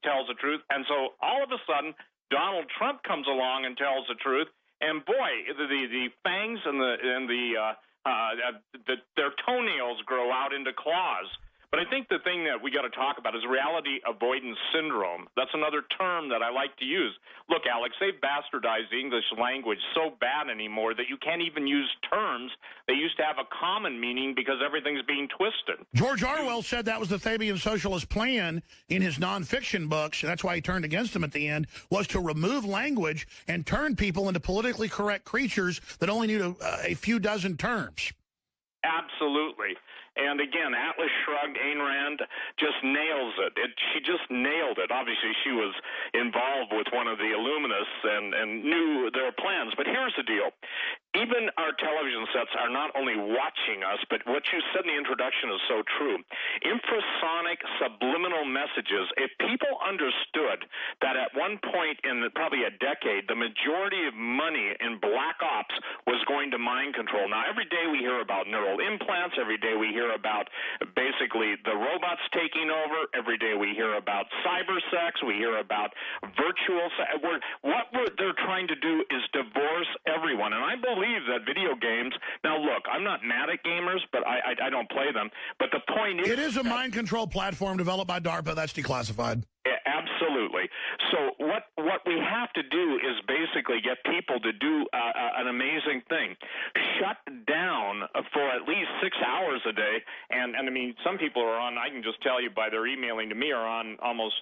tells the truth. And so all of a sudden, Donald Trump comes along and tells the truth. And boy, the fangs and their toenails grow out into claws. But I think the thing that we got to talk about is reality avoidance syndrome. That's another term that I like to use. Look, Alex, they've bastardized the English language so bad anymore that you can't even use terms that used to have a common meaning because everything's being twisted. George Orwell said that was the Fabian socialist plan in his nonfiction books, and that's why he turned against them at the end, was to remove language and turn people into politically correct creatures that only knew a few dozen terms. Absolutely. And again, Atlas Shrugged, Ayn Rand just nails it. She just nailed it. Obviously, she was involved with one of the Illuminists and knew their plans. But here's the deal. Even our television sets are not only watching us, but what you said in the introduction is so true. Infrasonic subliminal messages. If people understood that at one point in probably a decade, the majority of money in black ops was going to mind control. Now, every day we hear about neural implants. Every day we hear about basically the robots taking over. Every day we hear about cyber sex. We hear about virtual sex. What they're trying to do is divorce everyone. And I believe that video games, now look, I'm not mad at gamers, but I don't play them. But the point is, it is a mind control platform developed by DARPA. That's declassified. Absolutely. So what we have to do is basically get people to do an amazing thing. Shut down for at least 6 hours a day. And I mean, some people are on, I can just tell you by their emailing to me, are on almost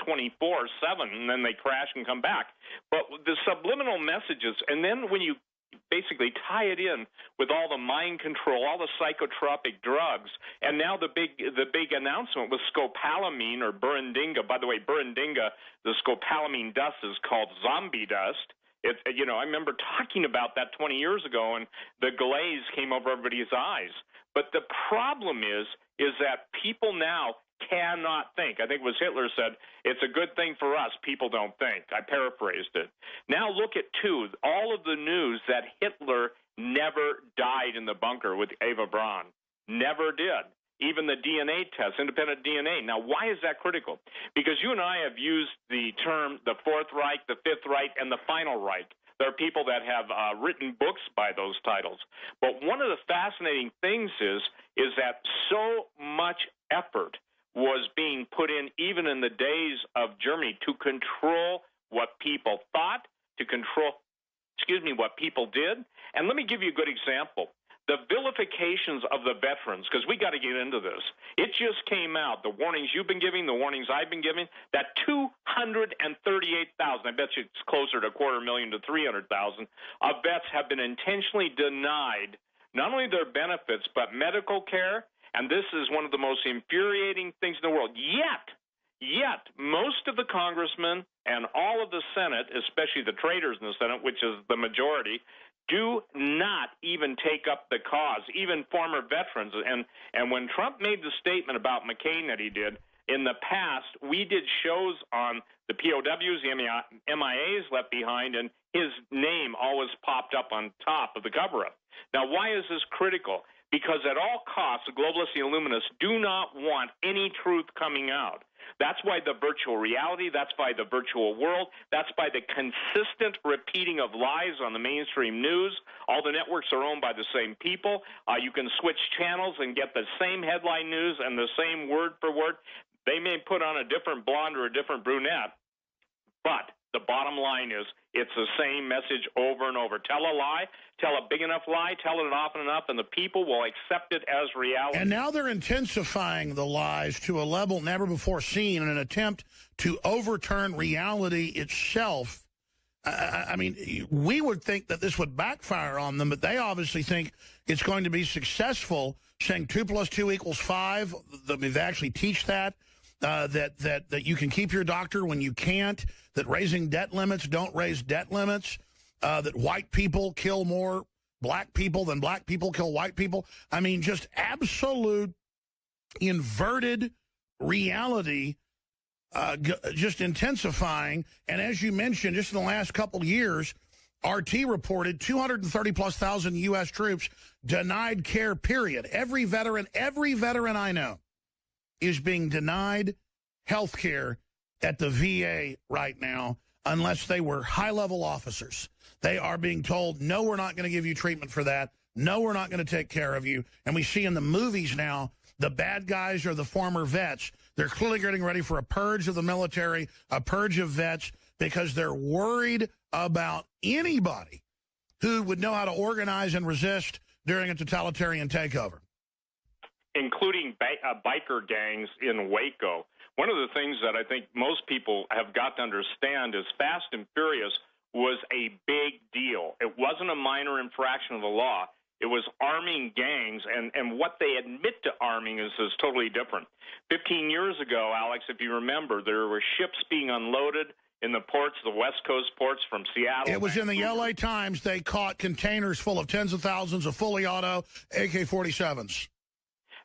24/7, and then they crash and come back. But the subliminal messages, and then when you basically tie it in with all the mind control, all the psychotropic drugs, and now the big announcement was scopolamine or burundinga. By the way, burundinga, the scopolamine dust is called zombie dust. I remember talking about that 20 years ago, and the glaze came over everybody's eyes. But the problem is that people now cannot think. I think it was Hitler said, it's a good thing for us, people don't think. I paraphrased it. Now look at, all of the news that Hitler never died in the bunker with Eva Braun. Never did. Even the DNA test, independent DNA. Now, why is that critical? Because you and I have used the term the Fourth Reich, the Fifth Reich, and the Final Reich. There are people that have written books by those titles. But one of the fascinating things is that so much effort was being put in, even in the days of Germany, to control what people thought, to control, what people did. And let me give you a good example. The vilifications of the veterans, because we got to get into this. It just came out, the warnings you've been giving, the warnings I've been giving, that 238,000, I bet you it's closer to 250,000 to 300,000, of vets have been intentionally denied not only their benefits, but medical care. And this is one of the most infuriating things in the world. Yet, most of the congressmen and all of the Senate, especially the traitors in the Senate, which is the majority, do not even take up the cause, even former veterans. And when Trump made the statement about McCain that he did, in the past, we did shows on the POWs, the MIAs left behind, and his name always popped up on top of the cover-up. Now, why is this critical? Because at all costs, the globalists and illuminists do not want any truth coming out. That's why the virtual reality, that's why the virtual world, that's by the consistent repeating of lies on the mainstream news. All the networks are owned by the same people. You can switch channels and get the same headline news and the same word for word. They may put on a different blonde or a different brunette, but the bottom line is it's the same message over and over. Tell a lie, tell a big enough lie, tell it often enough, and the people will accept it as reality. And now they're intensifying the lies to a level never before seen in an attempt to overturn reality itself. I mean, we would think that this would backfire on them, but they obviously think it's going to be successful, saying 2 + 2 = 5. They actually teach that. That you can keep your doctor when you can't, that raising debt limits don't raise debt limits, that white people kill more black people than black people kill white people. I mean, just absolute inverted reality, just intensifying. And as you mentioned, just in the last couple of years, RT reported 230,000+ U.S. troops denied care, period. Every veteran I know is being denied health care at the VA right now unless they were high-level officers. They are being told, no, we're not going to give you treatment for that. No, we're not going to take care of you. And we see in the movies now, the bad guys are the former vets. They're clearly getting ready for a purge of the military, a purge of vets, because they're worried about anybody who would know how to organize and resist during a totalitarian takeover. Including biker gangs in Waco. One of the things that I think most people have got to understand is Fast and Furious was a big deal. It wasn't a minor infraction of the law. It was arming gangs, and what they admit to arming is totally different. 15 years ago, Alex, if you remember, there were ships being unloaded in the ports, the West Coast ports from Seattle. It was in the L.A. Times. They caught containers full of tens of thousands of fully auto AK-47s.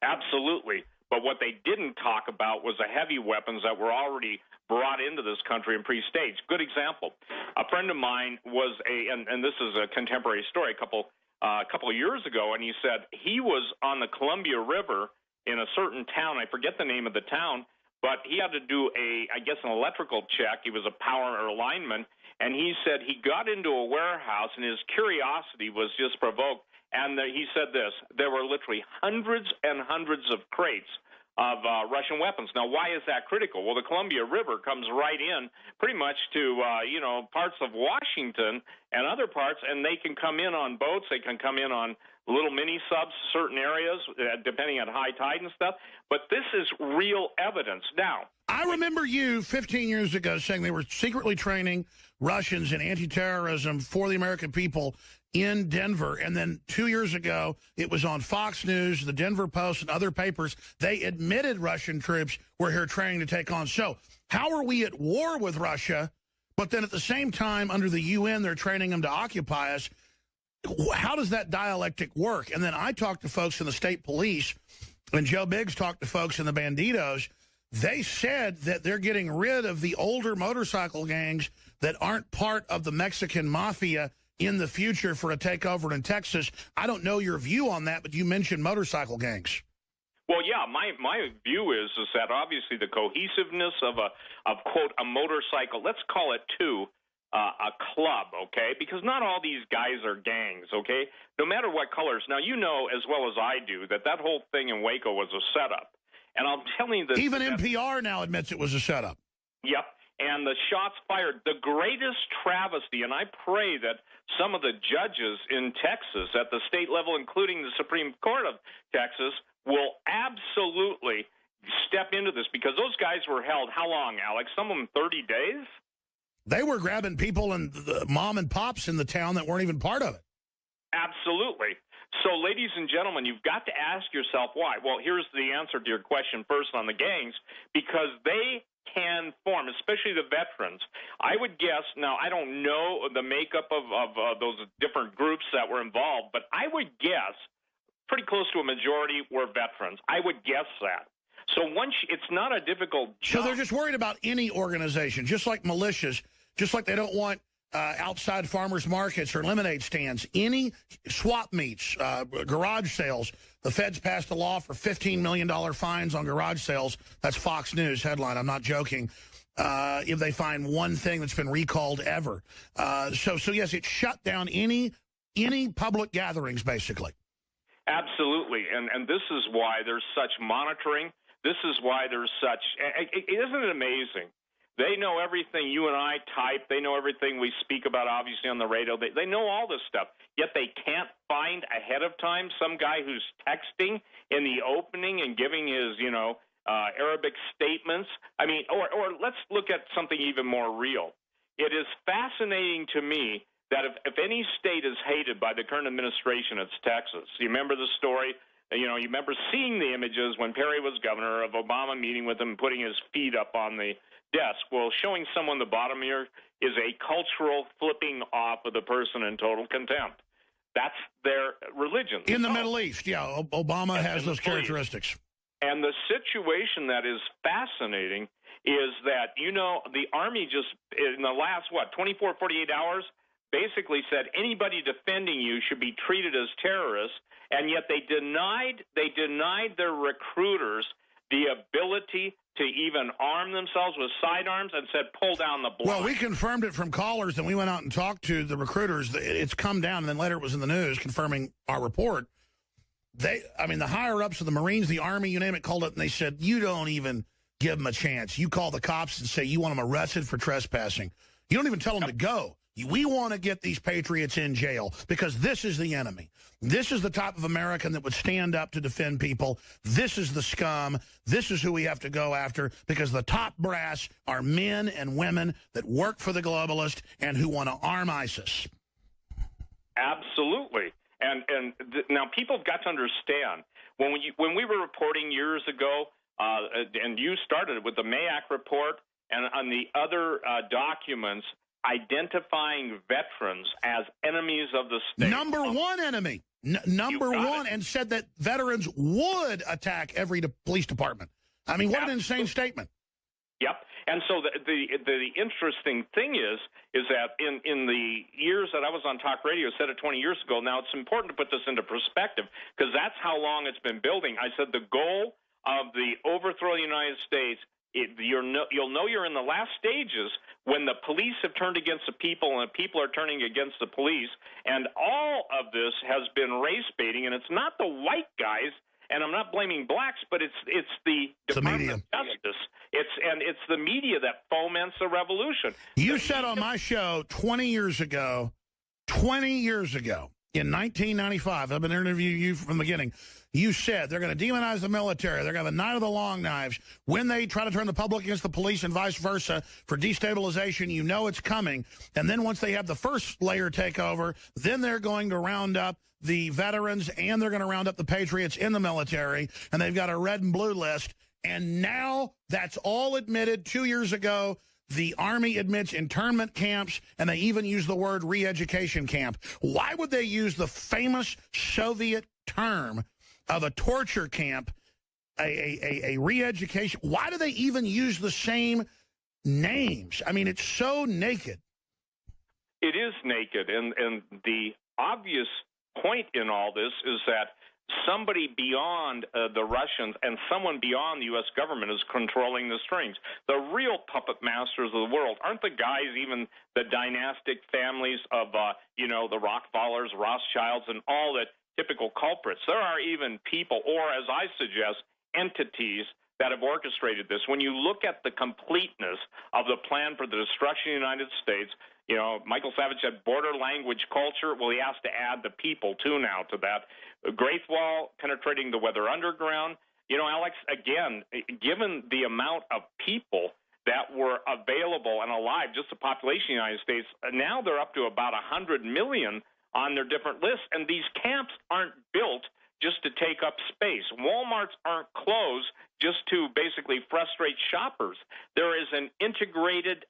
Absolutely. But what they didn't talk about was the heavy weapons that were already brought into this country and pre-staged. Good example. A friend of mine was and this is a contemporary story, a couple of years ago, and he said he was on the Columbia River in a certain town. I forget the name of the town, but he had to do an electrical check. He was a power or lineman, and he said he got into a warehouse, and his curiosity was just provoked. And he said this, there were literally hundreds and hundreds of crates of Russian weapons. Now, why is that critical? Well, the Columbia River comes right in pretty much to, parts of Washington and other parts, and they can come in on boats. They can come in on little mini subs, certain areas, depending on high tide and stuff. But this is real evidence. Now, I remember you 15 years ago saying they were secretly training Russians in anti-terrorism for the American people in Denver. And then 2 years ago, it was on Fox News, the Denver Post, and other papers. They admitted Russian troops were here training to take on. So how are we at war with Russia, but then at the same time, under the UN, they're training them to occupy us? How does that dialectic work? And then I talked to folks in the state police, and Joe Biggs talked to folks in the Banditos. They said that they're getting rid of the older motorcycle gangs that aren't part of the Mexican mafia in the future for a takeover in Texas. I don't know your view on that, but you mentioned motorcycle gangs. Well, yeah, my view is that obviously the cohesiveness of quote, a motorcycle, let's call it a club, okay? Because not all these guys are gangs, okay? No matter what colors. Now, you know as well as I do that whole thing in Waco was a setup. And I'm telling you this. Even NPR now admits it was a setup. Yep. And the shots fired, the greatest travesty, and I pray that some of the judges in Texas at the state level, including the Supreme Court of Texas, will absolutely step into this, because those guys were held, how long, Alex? Some of them 30 days? They were grabbing people and the mom and pops in the town that weren't even part of it. Absolutely. So, ladies and gentlemen, you've got to ask yourself why. Well, here's the answer to your question first on the gangs, because they can form, especially the veterans. I would guess, now I don't know the makeup of those different groups that were involved, but I would guess pretty close to a majority were veterans. I would guess that. So it's not a difficult job. So they're just worried about any organization, just like militias, just like they don't want outside farmers markets or lemonade stands, any swap meets, garage sales. The feds passed a law for $15 million fines on garage sales. That's Fox News headline. I'm not joking. If they find one thing that's been recalled ever. So yes, it shut down any public gatherings, basically. Absolutely. And this is why there's such monitoring. This is why there's such, isn't it amazing? They know everything you and I type. They know everything we speak about, obviously, on the radio. They know all this stuff, yet they can't find ahead of time some guy who's texting in the opening and giving his, Arabic statements. I mean, or let's look at something even more real. It is fascinating to me that if any state is hated by the current administration, it's Texas. You remember the story? You remember seeing the images when Perry was governor of Obama meeting with him, putting his feet up on the desk. Well, showing someone the bottom here is a cultural flipping off of the person in total contempt. That's their religion. In the Middle East, yeah, Obama has those characteristics. And the situation that is fascinating is that, the Army just, in the last, 24, 48 hours, basically said anybody defending you should be treated as terrorists, and yet they denied their recruiters the ability to even arm themselves with sidearms and said, pull down the blind. Well, we confirmed it from callers, and we went out and talked to the recruiters. It's come down, and then later it was in the news confirming our report. The higher-ups of the Marines, the Army, you name it, called it, and they said, you don't even give them a chance. You call the cops and say you want them arrested for trespassing. You don't even tell them to go. We want to get these patriots in jail because this is the enemy. This is the type of American that would stand up to defend people. This is the scum. This is who we have to go after because the top brass are men and women that work for the globalist and who want to arm ISIS. Absolutely. Now people have got to understand, when we were reporting years ago, and you started with the Mayak report and on the other documents, identifying veterans as enemies of the state. Number one enemy. Number one, and said that veterans would attack every police department. I mean, what an insane statement. Yep. And so the interesting thing is that in the years that I was on talk radio, I said it 20 years ago. Now, it's important to put this into perspective because that's how long it's been building. I said the goal of the overthrow of the United States, you'll know you're in the last stages when the police have turned against the people and the people are turning against the police. And all of this has been race baiting, and it's not the white guys, and I'm not blaming blacks, but it's the Department of Justice. It's the media that foments the revolution. You said on my show 20 years ago, in 1995, I've been interviewing you from the beginning, you said they're going to demonize the military. They're going to have a night of the long knives. When they try to turn the public against the police and vice versa for destabilization, you know it's coming. And then once they have the first layer take over, then they're going to round up the veterans and they're going to round up the patriots in the military. And they've got a red and blue list. And now that's all admitted 2 years ago. The Army admits internment camps, and they even use the word re-education camp. Why would they use the famous Soviet term of a torture camp, a re-education? Why do they even use the same names? I mean, it's so naked. It is naked, and the obvious point in all this is that somebody beyond the Russians and someone beyond the U.S. government is controlling the strings. The real puppet masters of the world aren't the guys, even the dynastic families of, the Rockefellers, Rothschilds, and all the typical culprits. There are even people, or as I suggest, entities that have orchestrated this. When you look at the completeness of the plan for the destruction of the United States, Michael Savage said border, language, culture. Well, he has to add the people, too, now to that. Great Wall penetrating the weather underground. Alex, again, given the amount of people that were available and alive, just the population of the United States, now they're up to about 100 million on their different lists. And these camps aren't built just to take up space. Walmarts aren't closed just to basically frustrate shoppers. There is an integrated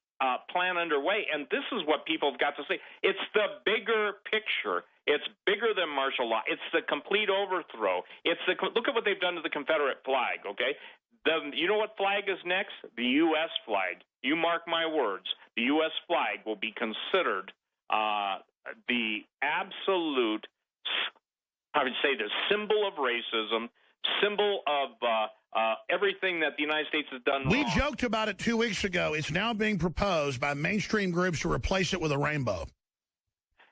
plan underway, and this is what people have got to say. It's the bigger picture. It's bigger than martial law. It's the complete overthrow. Look at what they've done to the Confederate flag, okay? You know what flag is next? The U.S. flag. You mark my words. The U.S. flag will be considered the absolute, I would say, the symbol of racism, symbol of everything that the United States has done wrong. We joked about it 2 weeks ago. It's now being proposed by mainstream groups to replace it with a rainbow.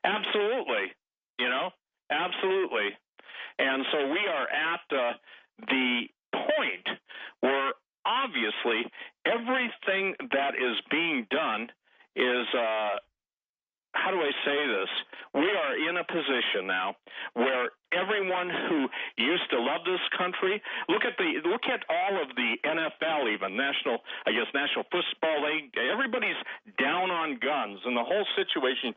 Absolutely. Absolutely. And so we are at the point where obviously everything that is being done is how do I say this? We are in a position now where everyone who used to love this country, look at all of the NFL, even National Football League. Everybody's down on guns, and the whole situation.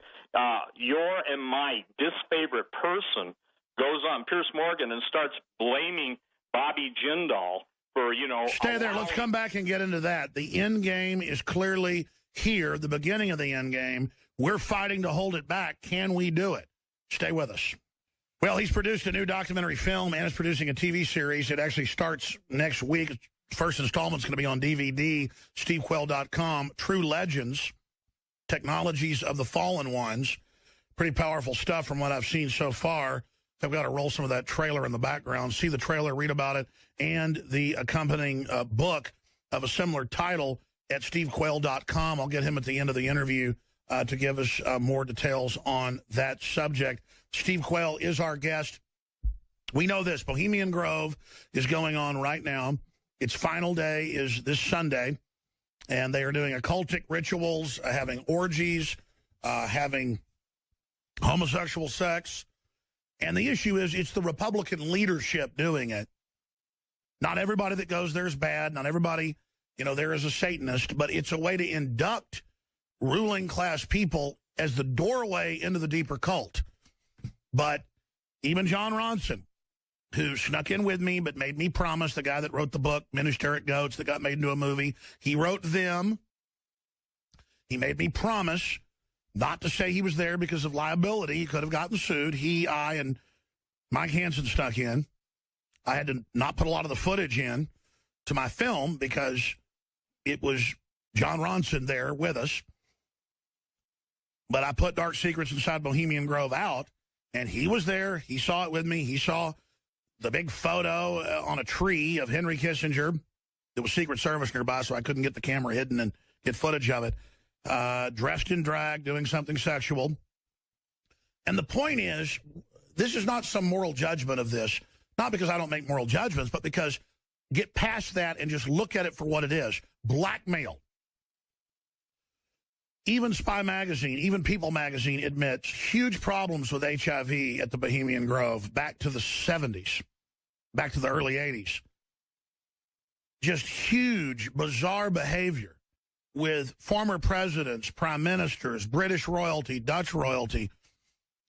Your and my disfavorite person goes on Piers Morgan and starts blaming Bobby Jindal for Stay there. Let's come back and get into that. The end game is clearly here. The beginning of the end game. We're fighting to hold it back. Can we do it? Stay with us. Well, he's produced a new documentary film and is producing a TV series. It actually starts next week. First installment's going to be on DVD, stevequayle.com. True Legends, Technologies of the Fallen Ones. Pretty powerful stuff from what I've seen so far. I've got to roll some of that trailer in the background, see the trailer, read about it, and the accompanying book of a similar title at stevequayle.com. I'll get him at the end of the interview to give us more details on that subject. Steve Quayle is our guest. We know this. Bohemian Grove is going on right now. Its final day is this Sunday, and they are doing occultic rituals, having orgies, having homosexual sex. And the issue is it's the Republican leadership doing it. Not everybody that goes there is bad. Not everybody, there is a Satanist. But it's a way to induct ruling class people as the doorway into the deeper cult. But even John Ronson, who snuck in with me but made me promise, the guy that wrote the book, Ministeric Goats, that got made into a movie, he wrote them. He made me promise not to say he was there because of liability. He could have gotten sued. He, I, and Mike Hansen stuck in. I had to not put a lot of the footage in to my film because it was John Ronson there with us. But I put Dark Secrets Inside Bohemian Grove out, and he was there. He saw it with me. He saw the big photo on a tree of Henry Kissinger. There was Secret Service nearby, so I couldn't get the camera hidden and get footage of it. Dressed in drag, doing something sexual. And the point is, this is not some moral judgment of this, not because I don't make moral judgments, but because get past that and just look at it for what it is. Blackmail. Even Spy Magazine, even People Magazine admits huge problems with HIV at the Bohemian Grove back to the 70s, back to the early 80s. Just huge, bizarre behavior with former presidents, prime ministers, British royalty, Dutch royalty,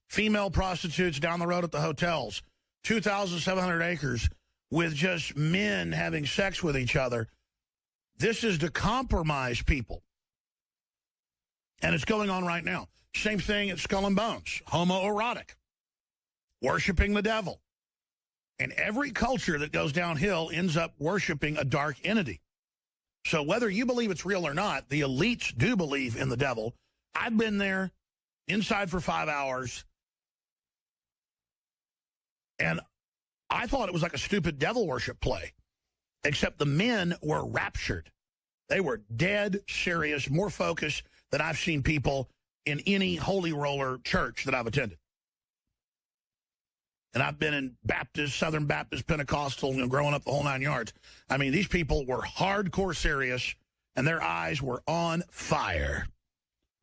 female prostitutes down the road at the hotels, 2,700 acres with just men having sex with each other. This is to compromise people. And it's going on right now. Same thing at Skull and Bones, homoerotic, worshiping the devil. And every culture that goes downhill ends up worshiping a dark entity. So whether you believe it's real or not, the elites do believe in the devil. I've been there inside for 5 hours, and I thought it was like a stupid devil worship play, except the men were raptured. They were dead serious, more focused than I've seen people in any holy roller church that I've attended. And I've been in Baptist, Southern Baptist, Pentecostal, growing up the whole 9 yards. I mean, these people were hardcore serious, and their eyes were on fire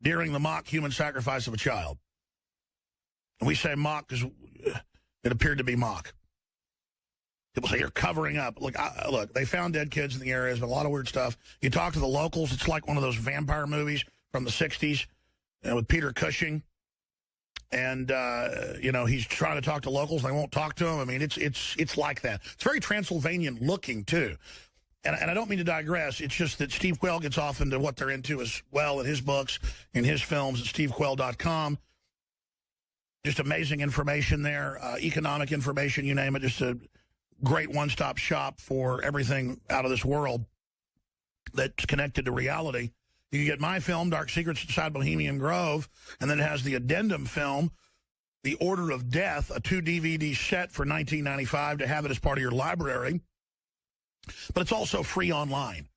during the mock human sacrifice of a child. And we say mock because it appeared to be mock. People say you're covering up. Look, they found dead kids in the area. There's been a lot of weird stuff. You talk to the locals, it's like one of those vampire movies from the 60s with Peter Cushing. And, he's trying to talk to locals. They won't talk to him. I mean, it's like that. It's very Transylvanian looking, too. And I don't mean to digress. It's just that Steve Quayle gets off into what they're into as well in his books, in his films at stevequayle.com. Just amazing information there, economic information, you name it. Just a great one-stop shop for everything out of this world that's connected to reality. You get my film, Dark Secrets Inside Bohemian Grove, and then it has the addendum film, The Order of Death, a 2-DVD set for $19.95 to have it as part of your library. But it's also free online.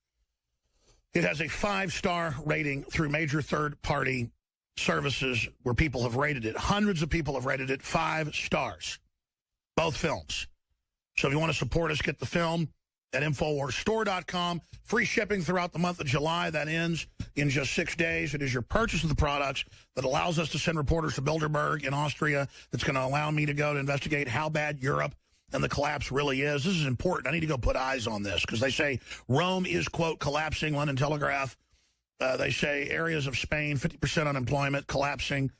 It has a 5-star rating through major third-party services where people have rated it. Hundreds of people have rated it 5 stars, both films. So if you want to support us, get the film at InfoWarsStore.com. Free shipping throughout the month of July. That ends in just 6 days. It is your purchase of the products that allows us to send reporters to Bilderberg in Austria. That's going to allow me to go to investigate how bad Europe and the collapse really is. This is important. I need to go put eyes on this because they say Rome is, quote, collapsing, London Telegraph. They say areas of Spain, 50% unemployment, collapsing.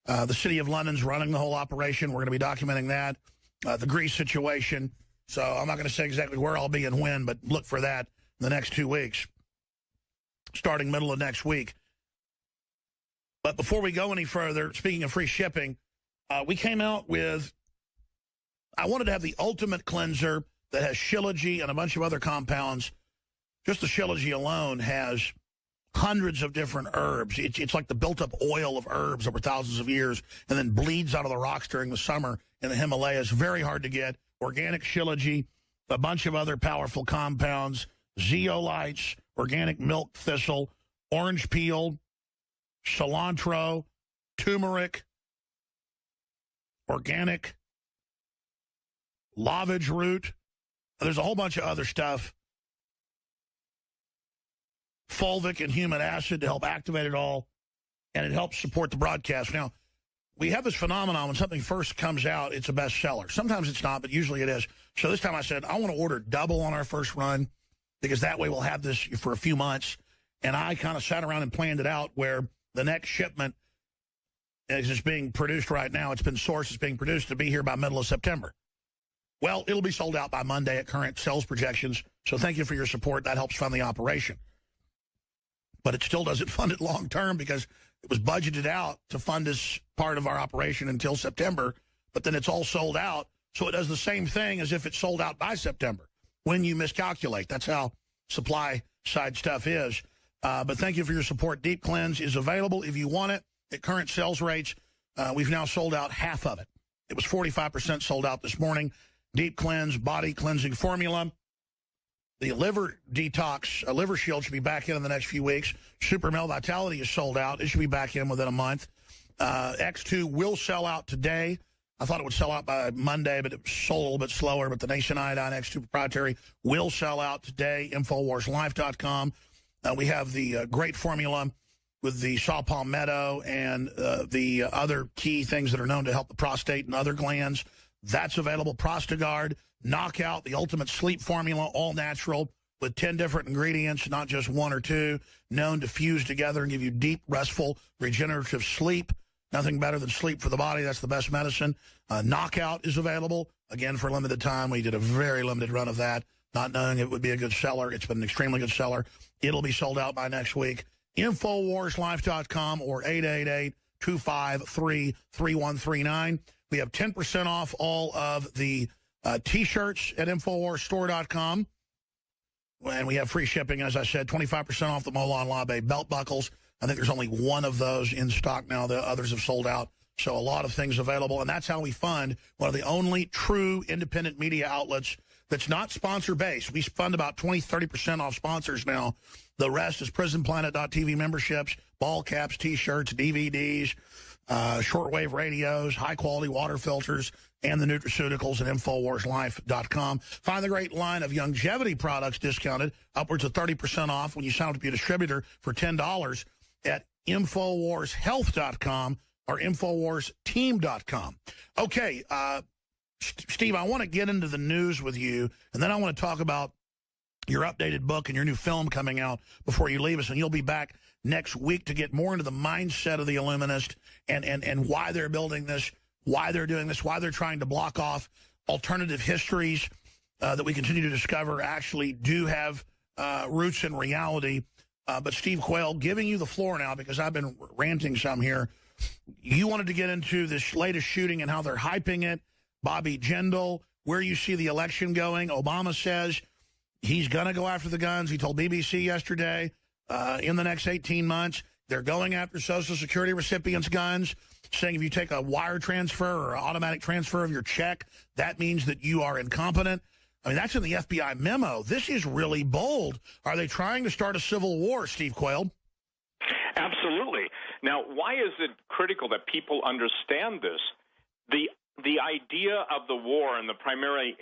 The city of London's running the whole operation. We're going to be documenting that. The Greece situation. So I'm not going to say exactly where I'll be and when, but look for that in the next 2 weeks, starting middle of next week. But before we go any further, speaking of free shipping, we came out with, I wanted to have the ultimate cleanser that has Shilajit and a bunch of other compounds. Just the Shilajit alone has hundreds of different herbs. It's like the built-up oil of herbs over thousands of years and then bleeds out of the rocks during the summer in the Himalayas. Very hard to get. Organic shilajit, a bunch of other powerful compounds, zeolites, organic milk thistle, orange peel, cilantro, turmeric, organic lavage root. There's a whole bunch of other stuff. Fulvic and humic acid to help activate it all, and it helps support the broadcast. Now, we have this phenomenon when something first comes out, it's a bestseller. Sometimes it's not, but usually it is. So this time I said, I want to order double on our first run because that way we'll have this for a few months. And I kind of sat around and planned it out where the next shipment is just being produced right now. It's been sourced, it's being produced to be here by middle of September. Well, it'll be sold out by Monday at current sales projections. So thank you for your support. That helps fund the operation. But it still doesn't fund it long term because it was budgeted out to fund this part of our operation until September, but then it's all sold out. So it does the same thing as if it's sold out by September when you miscalculate. That's how supply side stuff is. But thank you for your support. Deep Cleanse is available if you want it at current sales rates. We've now sold out half of it. It was 45% sold out this morning. Deep Cleanse Body Cleansing Formula. The liver detox, liver shield should be back in the next few weeks. Super Male Vitality is sold out. It should be back in within a month. X2 will sell out today. I thought it would sell out by Monday, but it sold a little bit slower. But the Nation Iodine X2 proprietary will sell out today. InfoWarsLife.com. We have the great formula with the saw palmetto and the other key things that are known to help the prostate and other glands. That's available. Prostagard, Knockout, the ultimate sleep formula, all natural with 10 different ingredients, not just one or two, known to fuse together and give you deep, restful, regenerative sleep. Nothing better than sleep for the body. That's the best medicine. Knockout is available, again, for a limited time. We did a very limited run of that, not knowing it would be a good seller. It's been an extremely good seller. It'll be sold out by next week. InfoWarsLife.com or 888-253-3139. We have 10% off all of the T-shirts at InfoWarsStore.com. And we have free shipping, as I said, 25% off the Molon Labe belt buckles. I think there's only one of those in stock now. The others have sold out. So a lot of things available. And that's how we fund one of the only true independent media outlets that's not sponsor-based. We fund about 20, 30% off sponsors now. The rest is PrisonPlanet.tv memberships, ball caps, T-shirts, DVDs, shortwave radios, high-quality water filters, and the nutraceuticals at InfoWarsLife.com. Find the great line of longevity products discounted, upwards of 30% off when you sign up to be a distributor for $10 at InfoWarsHealth.com or InfoWarsTeam.com. Okay, Steve, I want to get into the news with you, and then I want to talk about your updated book and your new film coming out before you leave us, and you'll be back next week to get more into the mindset of the Illuminist and why they're building this, why they're doing this, why they're trying to block off alternative histories that we continue to discover actually do have roots in reality. But Steve Quayle, giving you the floor now because I've been ranting some here. You wanted to get into this latest shooting and how they're hyping it, Bobby Jindal, where you see the election going. Obama says he's going to go after the guns. He told BBC yesterday in the next 18 months, they're going after Social Security recipients' guns, saying if you take a wire transfer or automatic transfer of your check, that means that you are incompetent. I mean, that's in the FBI memo. This is really bold. Are they trying to start a civil war, Steve Quayle? Absolutely. Now, why is it critical that people understand this? The idea of the war in the primary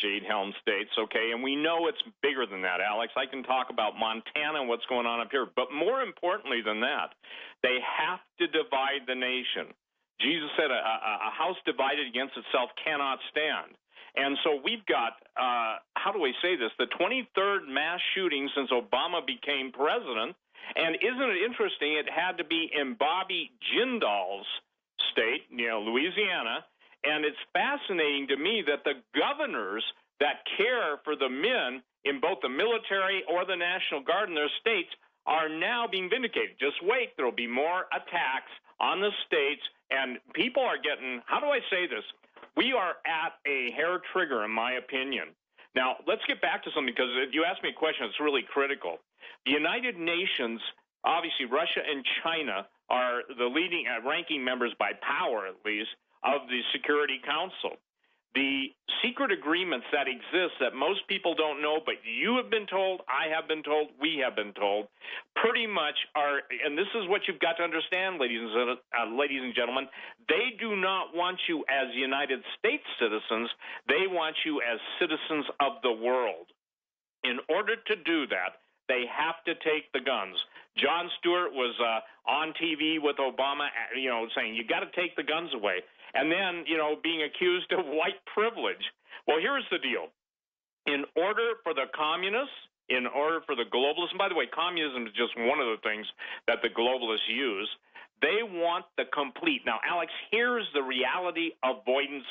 Jade Helm states, okay, and we know it's bigger than that, Alex. I can talk about Montana and what's going on up here, but more importantly than that, they have to divide the nation. Jesus said a house divided against itself cannot stand. And so we've got, how do I say this, the 23rd mass shooting since Obama became president. And isn't it interesting, it had to be in Bobby Jindal's state, Louisiana. And it's fascinating to me that the governors that care for the men in both the military or the National Guard in their states are now being vindicated. Just wait, there will be more attacks on the states. And people are getting, how do I say this? We are at a hair trigger, in my opinion. Now, let's get back to something, because if you ask me a question, it's really critical. The United Nations, obviously Russia and China are the leading ranking members by power, at least, of the Security Council. The secret agreements that exist that most people don't know, but you have been told, I have been told, we have been told, pretty much are, and this is what you've got to understand, ladies and gentlemen, they do not want you as United States citizens. They want you as citizens of the world. In order to do that, they have to take the guns. Jon Stewart was on TV with Obama, saying, you got to take the guns away. And then, being accused of white privilege. Well, here's the deal. In order for the communists, in order for the globalists, and by the way, communism is just one of the things that the globalists use, they want the complete. Now, Alex, here's the reality avoidance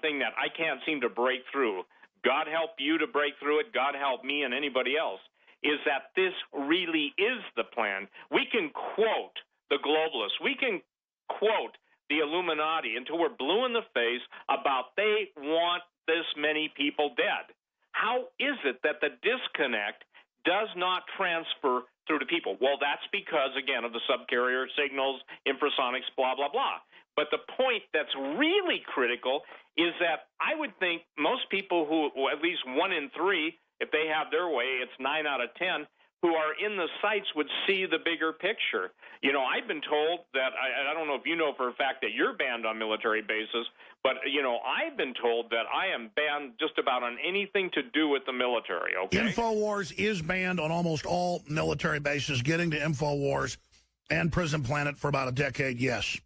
thing that I can't seem to break through. God help you to break through it. God help me and anybody else, is that this really is the plan. We can quote the globalists. We can quote the Illuminati until we're blue in the face about they want this many people dead. How is it that the disconnect does not transfer through to people? Well, that's because, again, of the subcarrier signals, infrasonics, blah, blah, blah. But the point that's really critical is that I would think most people who at least 1 in 3, if they have their way, it's 9 out of 10, who are in the sites would see the bigger picture. I've been told that, I don't know if you know for a fact that you're banned on military bases, but, I've been told that I am banned just about on anything to do with the military, okay? InfoWars is banned on almost all military bases. Getting to InfoWars and Prison Planet for about a decade, yes.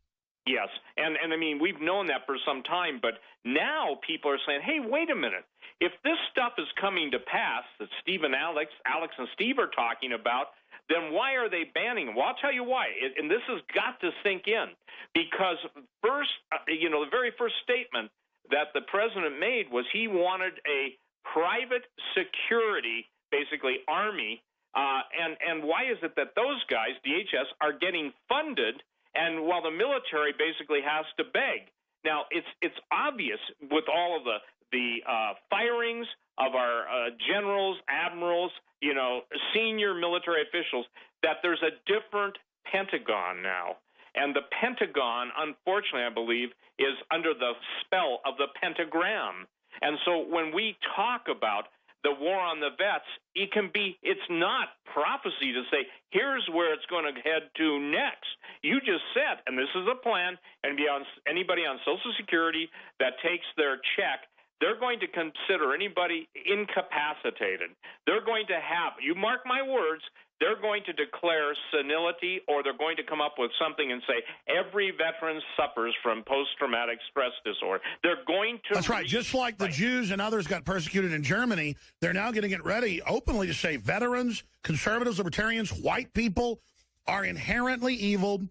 Yes, and I mean, we've known that for some time, but now people are saying, hey, wait a minute. If this stuff is coming to pass that Steve and Alex and Steve are talking about, then why are they banning them? Well, I'll tell you why, and this has got to sink in, because first, the very first statement that the president made was he wanted a private security, basically army, and why is it that those guys, DHS, are getting funded, and while the military basically has to beg? Now, it's obvious with all of the firings of our generals, admirals, senior military officials, that there's a different Pentagon now. And the Pentagon, unfortunately, I believe, is under the spell of the pentagram. And so when we talk about the war on the vets, it's not prophecy to say, here's where it's going to head to next. You just said, and this is a plan, and anybody on Social Security that takes their check, they're going to consider anybody incapacitated. They're going to have, you mark my words, they're going to declare senility, or they're going to come up with something and say every veteran suffers from post-traumatic stress disorder. They're going to... That's right. Just like the Jews and others got persecuted in Germany, they're now going to get ready openly to say veterans, conservatives, libertarians, white people are inherently evil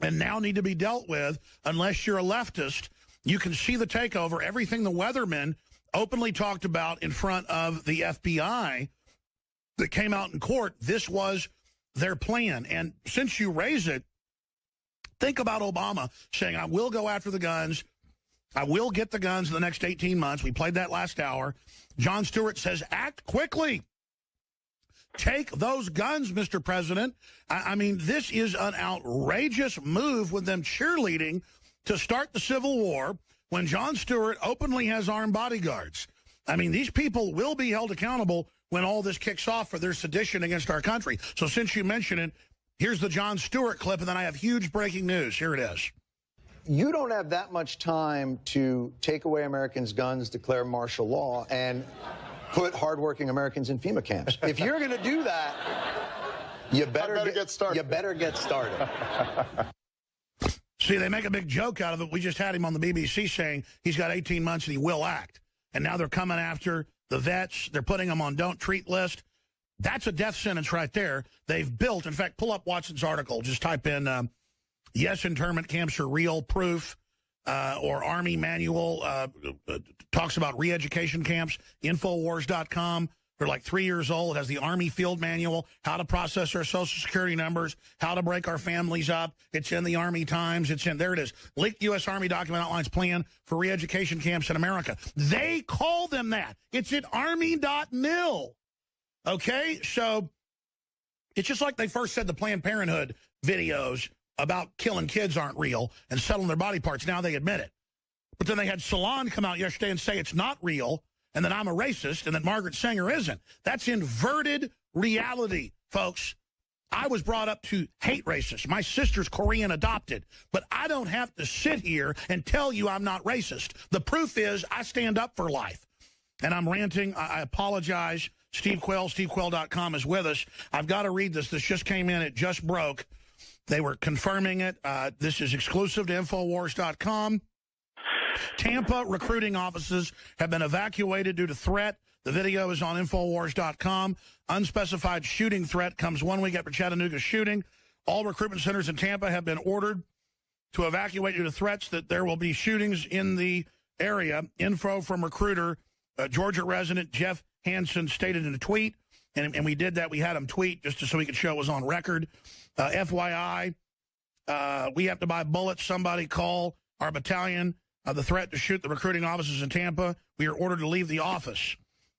and now need to be dealt with unless you're a leftist. You can see the takeover, everything the weathermen openly talked about in front of the FBI that came out in court. This was their plan. And since you raise it, think about Obama saying, I will go after the guns. I will get the guns in the next 18 months. We played that last hour. Jon Stewart says, act quickly. Take those guns, Mr. President. I mean, this is an outrageous move with them cheerleading to start the Civil War when Jon Stewart openly has armed bodyguards. I mean, these people will be held accountable when all this kicks off for their sedition against our country. So since you mention it, here's the Jon Stewart clip, and then I have huge breaking news. Here it is. You don't have that much time to take away Americans' guns, declare martial law, and put hardworking Americans in FEMA camps. If you're going to do that, you better get started. You better get started. See, they make a big joke out of it. We just had him on the BBC saying he's got 18 months and he will act. And now they're coming after the vets. They're putting them on don't treat list. That's a death sentence right there. They've built, in fact, pull up Watson's article. Just type in, yes, internment camps are real, proof, or Army manual. Talks about re-education camps, Infowars.com. They're like 3 years old. It has the Army field manual, how to process our Social Security numbers, how to break our families up. It's in the Army Times. It's in, there it is. Leaked U.S. Army document outlines plan for re-education camps in America. They call them that. It's at Army.mil. Okay, so It's just like they first said the Planned Parenthood videos about killing kids aren't real and selling their body parts. Now they admit it. But then they had Salon come out yesterday and say it's not real, and that I'm a racist, and that Margaret Sanger isn't. That's inverted reality, folks. I was brought up to hate racists. My sister's Korean adopted. But I don't have to sit here and tell you I'm not racist. The proof is I stand up for life. And I'm ranting. I apologize. Steve Quayle, stevequayle.com is with us. I've got to read this. This just came in. It just broke. They were confirming it. This is exclusive to Infowars.com. Tampa recruiting offices have been evacuated due to threat. The video is on Infowars.com. Unspecified shooting threat comes 1 week after Chattanooga's shooting. All recruitment centers in Tampa have been ordered to evacuate due to threats that there will be shootings in the area. Info from recruiter, Georgia resident Jeff Hansen stated in a tweet, and we did that. We had him tweet just so we could show it was on record. FYI, we have to buy bullets. Somebody call our battalion. The threat to shoot the recruiting offices in Tampa. We are ordered to leave the office.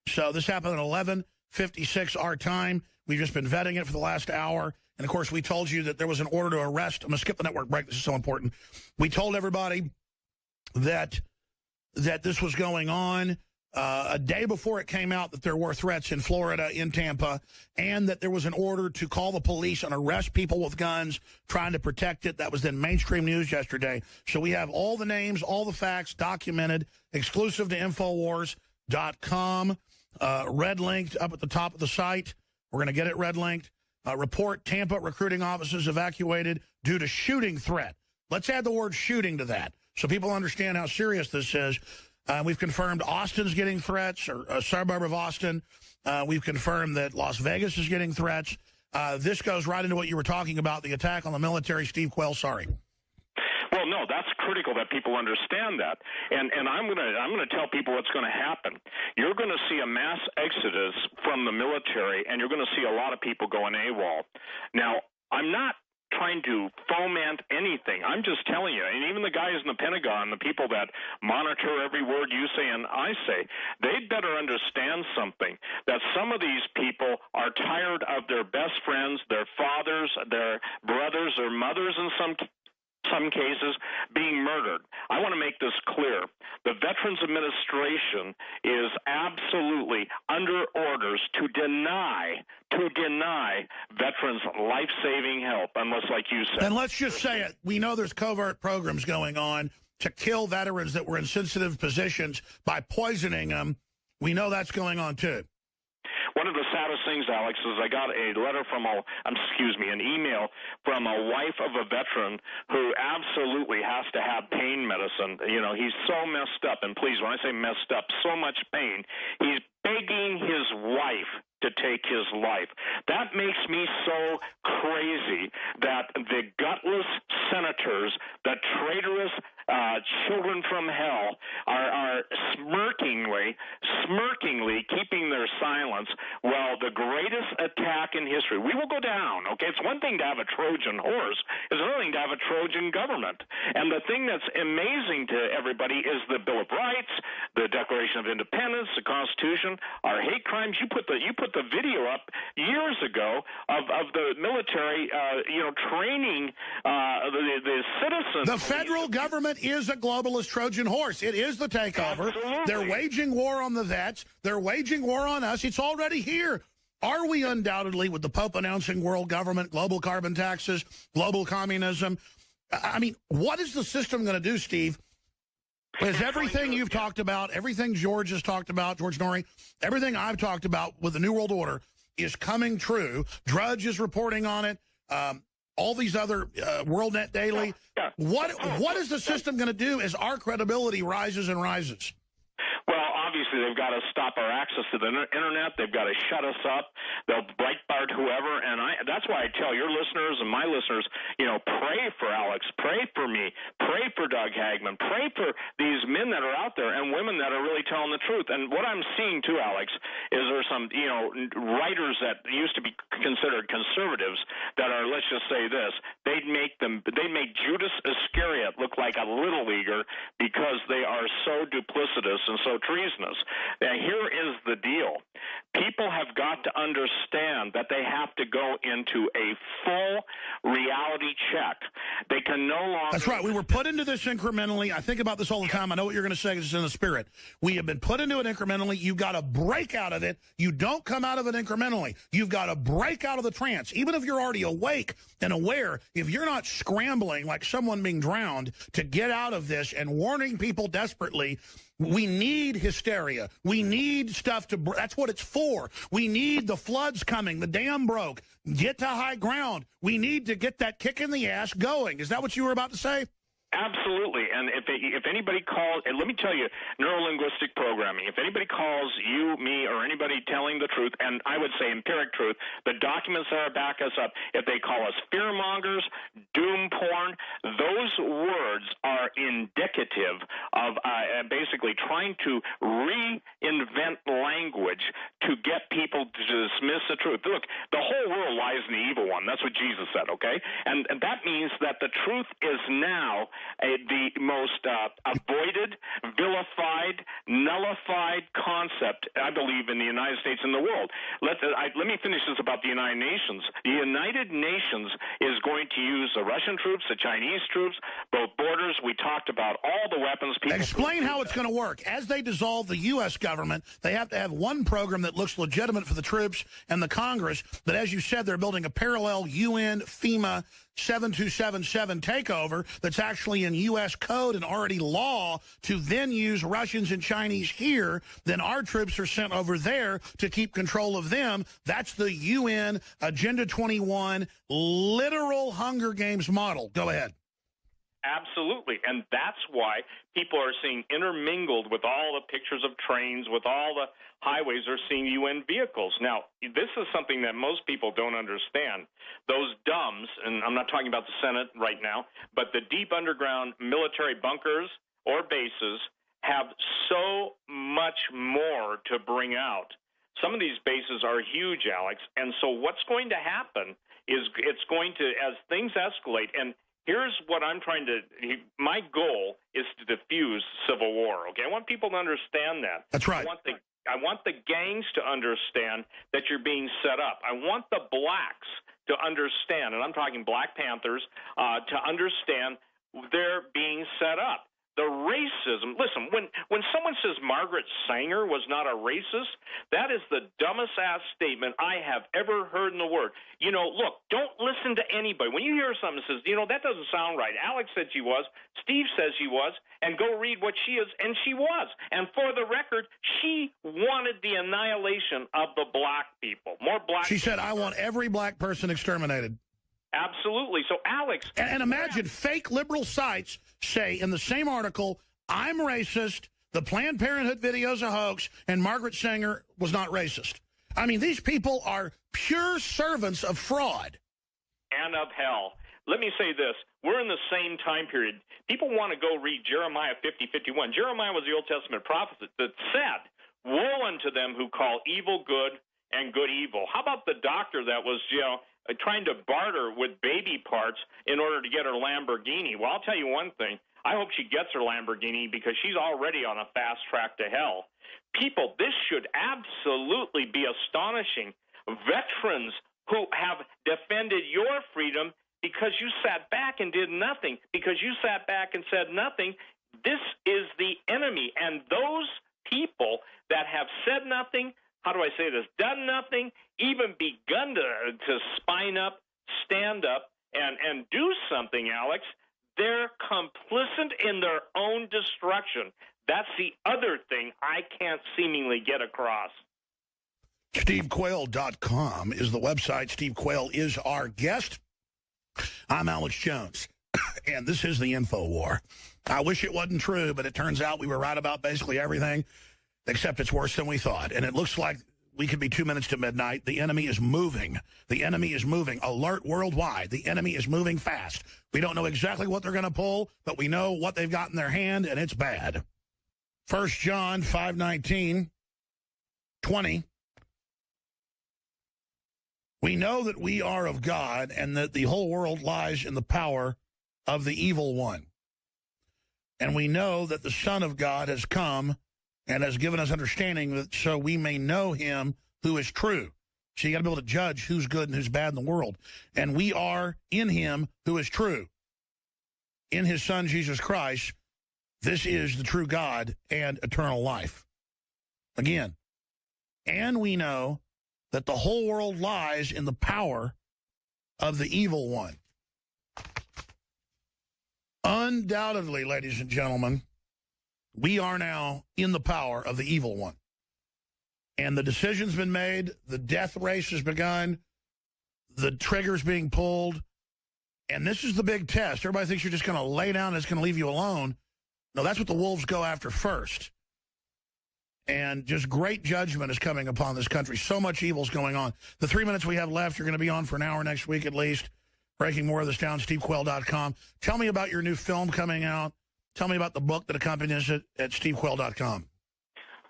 So this happened at 11:56 our time. We've just been vetting it for the last hour. And, of course, we told you that there was an order to arrest. I'm going to skip the network break. This is so important. We told everybody that this was going on a day before it came out that there were threats in Florida, in Tampa, and that there was an order to call the police and arrest people with guns trying to protect it. That was then mainstream news yesterday. So we have all the names, all the facts documented, exclusive to Infowars.com. Red linked up at the top of the site. We're going to get it red linked. Report Tampa recruiting offices evacuated due to shooting threat. Let's add the word shooting to that so people understand how serious this is. We've confirmed Austin's getting threats, or a suburb of Austin. We've confirmed that Las Vegas is getting threats. This goes right into what you were talking about, the attack on the military. Steve Quayle, sorry. Well, no, that's critical that people understand that. And I'm gonna tell people what's going to happen. You're going to see a mass exodus from the military, and you're going to see a lot of people going AWOL. Now, I'm not trying to foment anything. I'm just telling you, and even the guys in the Pentagon, the people that monitor every word you say and I say, they'd better understand something, that some of these people are tired of their best friends, their fathers, their brothers, or mothers in some cases being murdered. I want to make this clear. The Veterans Administration is absolutely under orders to deny veterans life-saving help, unless, like you said. And let's just say it. We know there's covert programs going on to kill veterans that were in sensitive positions by poisoning them. We know that's going on, too. One of the saddest things, Alex, is I got a letter from an email from a wife of a veteran who absolutely has to have pain medicine. You know, he's so messed up, and please, when I say messed up, so much pain, he's begging his wife to take his life. That makes me so crazy that the gutless senators, the traitorous children from hell are smirkingly keeping their silence while the greatest attack in history, we will go down, okay? It's one thing to have a Trojan horse. It's another thing to have a Trojan government. And the thing that's amazing to everybody is the Bill of Rights, the Declaration of Independence, the Constitution, our hate crimes. You put the video up years ago of the military, training the citizens. The federal government is a globalist Trojan horse. It is the takeover. Absolutely. They're waging war on the vets. They're waging war on us. It's already here. Are we undoubtedly, with the Pope announcing world government, global carbon taxes, global communism? I mean, what is the system going to do, Steve? Is everything you've talked about, everything George has talked about, George Norrie, everything I've talked about with the New World Order is coming true? Drudge is reporting on it. All these other WorldNet Daily. Yeah. What is the system going to do as our credibility rises and rises? Well, obviously, they've got to stop our access to the internet. They've got to shut us up. They'll Breitbart whoever. And that's why I tell your listeners and my listeners, pray for Alex, pray for me, pray for Doug Hagman, pray for these men that are out there and women that are really telling the truth. And what I'm seeing, too, Alex, is there's some, writers that used to be considered conservatives that are, let's just say this, they make Judas Iscariot look like a little leaguer because they are so duplicitous and so treasonous. business. Now, here is the deal. People have got to understand that they have to go into a full reality check. They can no longer... That's right. We were put into this incrementally. I think about this all the time. I know what you're going to say because it's in the spirit. We have been put into it incrementally. You've got to break out of it. You don't come out of it incrementally. You've got to break out of the trance. Even if you're already awake and aware, if you're not scrambling like someone being drowned to get out of this and warning people desperately, we need hysteria. We need stuff to... That's what it's for. We need the floods coming. The dam broke. Get to high ground. We need to get that kick in the ass going. Is that what you were about to say? Absolutely. And if anybody calls, and let me tell you, neurolinguistic programming, if anybody calls you, me, or anybody telling the truth, and I would say empiric truth, the documents that back us up, if they call us fearmongers, doom porn, those words are indicative of basically trying to reinvent language to get people to dismiss the truth. Look, the whole world lies in the evil one. That's what Jesus said, okay? And that means that the truth is now the most avoided, vilified, nullified concept, I believe, in the United States and the world. Let me finish this about the United Nations. The United Nations is going to use the Russian troops, the Chinese troops, both borders. We talked about all the weapons. Explain how it's going to work. As they dissolve the U.S. government, they have to have one program that looks legitimate for the troops and the Congress. But as you said, they're building a parallel UN, FEMA, 7277 takeover that's actually in U.S. code and already law to then use Russians and Chinese here. Then our troops are sent over there to keep control of them. That's the UN Agenda 21 literal Hunger Games model. Go ahead. Absolutely. And that's why people are seeing intermingled with all the pictures of trains, with all the highways, are seeing UN vehicles. Now, this is something that most people don't understand. Those dumbs, and I'm not talking about the Senate right now, but the deep underground military bunkers or bases have so much more to bring out. Some of these bases are huge, Alex. And so what's going to happen is it's going to, as things escalate, and here's what I'm trying to, my goal is to diffuse civil war, okay? I want people to understand that. That's right. I want the gangs to understand that you're being set up. I want the blacks to understand, and I'm talking Black Panthers, to understand they're being set up. The racism, listen, when someone says Margaret Sanger was not a racist, that is the dumbest ass statement I have ever heard in the world. You know, look, don't listen to anybody. When you hear something that says, you know, that doesn't sound right. Alex said she was, Steve says she was, and go read what she is, and she was. And for the record, she wanted the annihilation of the black people. More black She said, I want every black person exterminated. Absolutely. So, Alex... And imagine fake liberal sites say in the same article, I'm racist, the Planned Parenthood video is a hoax, and Margaret Sanger was not racist. I mean, these people are pure servants of fraud. And of hell. Let me say this. We're in the same time period. People want to go read Jeremiah 50:51. Jeremiah was the Old Testament prophet that said, woe unto them who call evil good and good evil. How about the doctor that was, trying to barter with baby parts in order to get her Lamborghini? Well, I'll tell you one thing. I hope she gets her Lamborghini because she's already on a fast track to hell. People, this should absolutely be astonishing. Veterans who have defended your freedom because you sat back and did nothing, because you sat back and said nothing. This is the enemy. And those people that have said nothing, how do I say this, done nothing, even begun to spine up, stand up, and do something, Alex, they're complicit in their own destruction. That's the other thing I can't seemingly get across. SteveQuayle.com is the website. Steve Quayle is our guest. I'm Alex Jones, and this is the Info War. I wish it wasn't true, but it turns out we were right about basically everything, except it's worse than we thought. And it looks like we could be 2 minutes to midnight. The enemy is moving. The enemy is moving. Alert worldwide. The enemy is moving fast. We don't know exactly what they're going to pull, but we know what they've got in their hand, and it's bad. 1 John 5:19, 20. We know that we are of God and that the whole world lies in the power of the evil one. And we know that the Son of God has come and has given us understanding that so we may know him who is true. So you got to be able to judge who's good and who's bad in the world. And we are in him who is true. In his son, Jesus Christ, this is the true God and eternal life. Again, and we know that the whole world lies in the power of the evil one. Undoubtedly, ladies and gentlemen, we are now in the power of the evil one. And the decision's been made, the death race has begun, the trigger's being pulled, and this is the big test. Everybody thinks you're just going to lay down and it's going to leave you alone. No, that's what the wolves go after first. And just great judgment is coming upon this country. So much evil's going on. The 3 minutes we have left, you're going to be on for an hour next week at least. Breaking more of this down, stevequayle.com. Tell me about your new film coming out. Tell me about the book that accompanies it at stevequayle.com.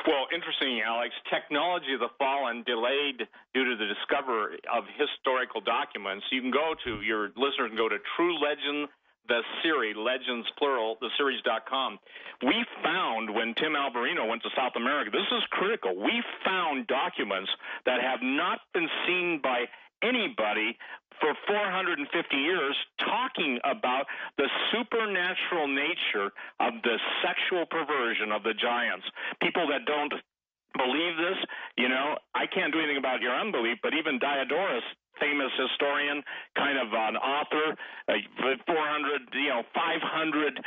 Well, interesting, Alex. Technology of the fallen delayed due to the discovery of historical documents. You can go to, your listeners can go to True Legend, the series, Legends plural, the series.com. We found, when Tim Alvarino went to South America, this is critical, we found documents that have not been seen by anybody for 450 years, talking about the supernatural nature of the sexual perversion of the giants. People that don't believe this, I can't do anything about your unbelief, but even Diodorus, famous historian, kind of an author, 500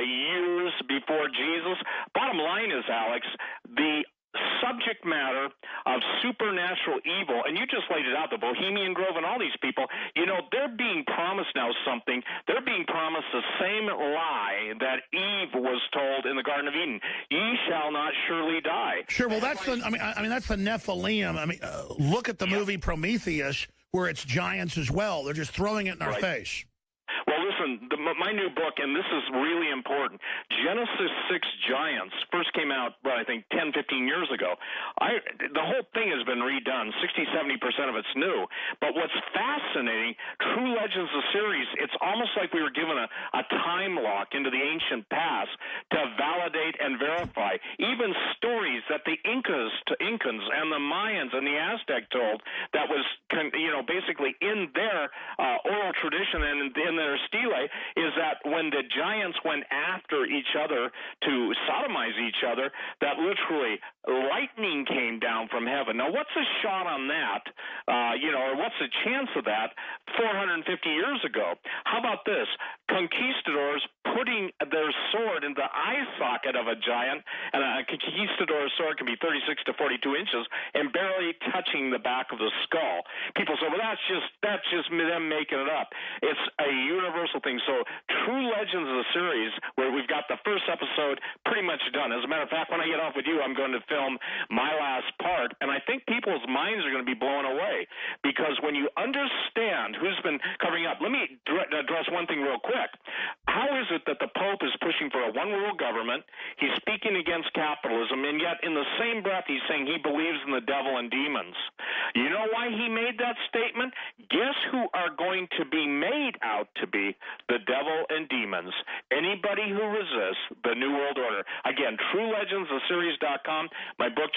years before Jesus. Bottom line is, Alex, the subject matter of supernatural evil, and you just laid it out, the Bohemian Grove and all these people, they're being promised now something. They're being promised the same lie that Eve was told in the Garden of Eden. Ye shall not surely die. Sure, well, that's the Nephilim. Look at the movie Prometheus, where it's giants as well. They're just throwing it in our face. Well, listen, my new book, and this is really important, Genesis 6 Giants, first came out, I think 10, 15 years ago. The whole thing has been redone. 60-70% of it's new. But what's fascinating, True Legends, the series, it's almost like we were given a time lock into the ancient past to validate and verify. Even stories that the Incans and the Mayans and the Aztec told that was, basically in their oral tradition and in their stele, is that when the giants went after each other to sodomize each other, that literally lightning came down from heaven. Now, what's the shot on that, or what's the chance of that 450 years ago? How about this? Conquistadors putting their sword in the eye socket of a giant, and a conquistador sword can be 36 to 42 inches, and barely touching the back of the skull. People say, well, that's just them making it up. It's a universal thing. So True Legends is a series where we've got the first episode pretty much done. As a matter of fact, when I get off with you, I'm going to film my last part, and I think people's minds are going to be blown away, because when you understand who's been covering up, let me address one thing real quick. How is it that the Pope is pushing for a one-world government? He's speaking against capitalism, and yet in the same breath he's saying he believes in the devil and demons. You know why he made that statement? Guess who are going to be made out to be the devil and demons? Anybody who resists the New World Order. Again, True Legends, the series.com. My book,